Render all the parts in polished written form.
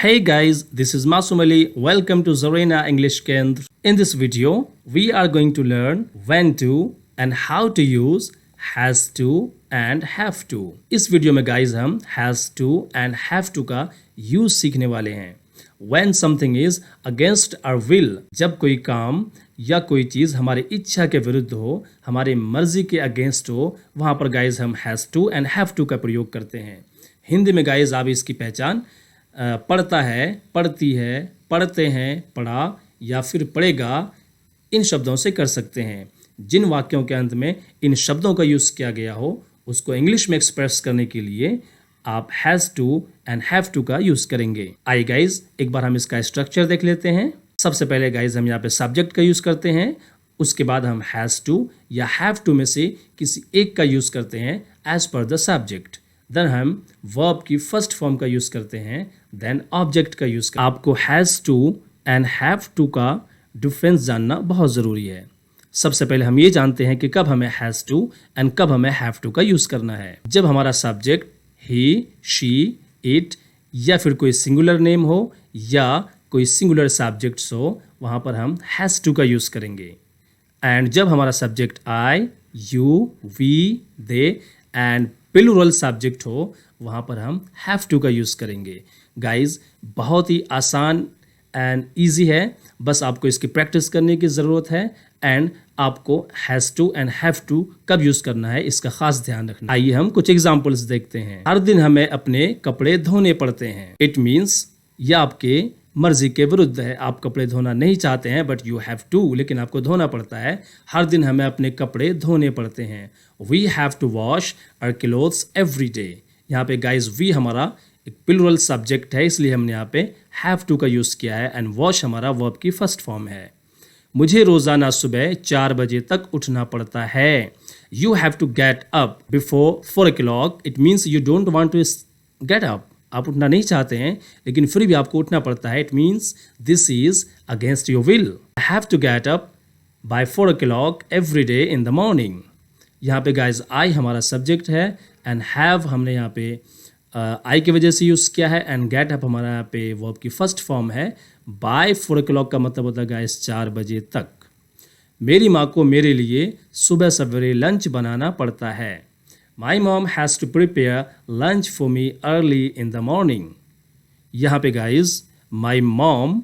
Hey guys, this is Masum Ali. Welcome to Zrena English Kendra. In this video, we are going to learn when to and how to use has to and have to. इस video में guys हम has to and have to का use सीखने वाले हैं. When something is against our will, जब कोई काम या कोई चीज़ हमारी इच्छा के विरुद्ध हो, हमारी मर्जी के अगेंस्ट हो, वहाँ पर गाइज हम has to and have to का प्रयोग करते हैं. हिंदी में गाइज आप इसकी पहचान पढ़ता है, पढ़ती है, पढ़ते हैं, पढ़ा या फिर पढ़ेगा इन शब्दों से कर सकते हैं. जिन वाक्यों के अंत में इन शब्दों का यूज़ किया गया हो उसको इंग्लिश में एक्सप्रेस करने के लिए आप has to and have to का यूज़ करेंगे. आइए गाइज एक बार हम इसका स्ट्रक्चर देख लेते हैं. सबसे पहले गाइज हम यहाँ पे सब्जेक्ट का यूज़ करते हैं. उसके बाद हम हैज़ टू या हैव टू में से किसी एक का यूज़ करते हैं as per the subject. Then हम वर्ब की फर्स्ट फॉर्म का यूज़ करते हैं. देन ऑब्जेक्ट का यूज़ करते हैं. आपको has to and have to का डिफरेंस जानना बहुत ज़रूरी है. सबसे पहले हम ये जानते हैं कि कब हमें हैज़ टू एंड कब हमें हैव टू का यूज़ करना है. जब हमारा सब्जेक्ट ही, शी, इट या फिर कोई सिंगुलर नेम हो या कोई सिंगुलर सब्जेक्ट्स हो, वहाँ पर हम हैज़ टू का यूज़ करेंगे. एंड जब हमारा subject I, you, we, they and plural subject हो, वहाँ पर हम हैव टू का यूज़ करेंगे. गाइज बहुत ही आसान एंड ईजी है, बस आपको इसकी प्रैक्टिस करने की ज़रूरत है. एंड आपको has to and have to कब यूज़ करना है इसका खास ध्यान रखना. आइए हम कुछ एग्जांपल्स देखते हैं. हर दिन हमें अपने कपड़े धोने पड़ते हैं. इट मीन्स यह आपके मर्जी के विरुद्ध है. आप कपड़े धोना नहीं चाहते हैं बट यू हैव टू, लेकिन आपको धोना पड़ता है. हर दिन हमें अपने कपड़े धोने पड़ते हैं. We have to wash our clothes every day. यहाँ पे गाइज वी हमारा एक प्लूरल सब्जेक्ट है, इसलिए हमने यहाँ पे हैव टू का यूज़ किया है. एंड वॉश हमारा वर्ब की फर्स्ट फॉर्म है. मुझे रोज़ाना सुबह 4 बजे तक उठना पड़ता है. You have to get up before 4 o'clock. It means you don't want to get up. आप उठना नहीं चाहते हैं लेकिन फिर भी आपको उठना पड़ता है. It means this is against your will. I have to get up by 4 o'clock every day in the morning. यहाँ पे गाइज आई हमारा सब्जेक्ट है एंड हैव हमने यहाँ पे आई की वजह से यूज़ किया है. एंड गेट अप हमारा यहाँ पे वर्ब की फर्स्ट फॉर्म है. बाय 4 o'clock का मतलब होता है गाइस 4 बजे तक. मेरी माँ को मेरे लिए सुबह सवेरे लंच बनाना पड़ता है. My mom has to prepare lunch for me early in the morning. यहाँ पे गाइस माई मॉम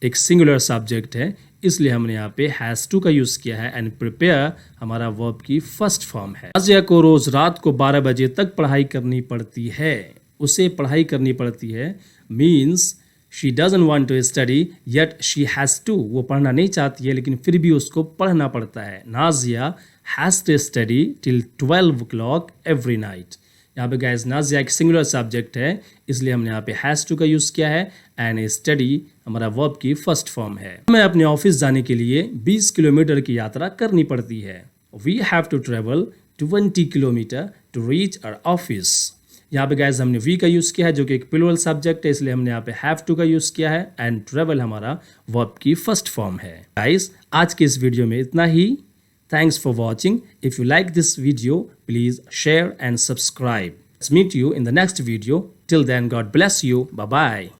एक सिंगुलर सब्जेक्ट है, इसलिए हमने यहाँ पे हैज़ टू का यूज़ किया है. एंड प्रिपेयर हमारा वर्ब की फर्स्ट फॉर्म है. नाज़िया को रोज़ रात को 12 बजे तक पढ़ाई करनी पड़ती है. उसे पढ़ाई करनी पड़ती है means she doesn't want to study yet she has to. वो पढ़ना नहीं चाहती है लेकिन फिर भी उसको पढ़ना पड़ता है. Nazia has to study till 12 o'clock every night. यहाँ पे गाइस नाज़िया एक सिंगुलर सब्जेक्ट है, इसलिए हमने यहाँ पे हैज़ टू का यूज़ किया है. एंड स्टडी हमारा वर्ब की फर्स्ट फॉर्म है. हमें अपने ऑफिस जाने के लिए 20 किलोमीटर की यात्रा करनी पड़ती है. We have to travel 20 kilometres to reach our office. यहाँ पे गाइस हमने वी का यूज़ किया है जो कि एक प्लूरल सब्जेक्ट है, इसलिए हमने यहाँ पे हैव टू का यूज़ किया है. एंड ट्रेवल हमारा वर्ब की फर्स्ट फॉर्म है. गाइस आज के इस वीडियो में इतना ही. Thanks for watching. If you like this video, please share and subscribe. Let's meet you in the next video. Till then, God bless you. Bye-bye.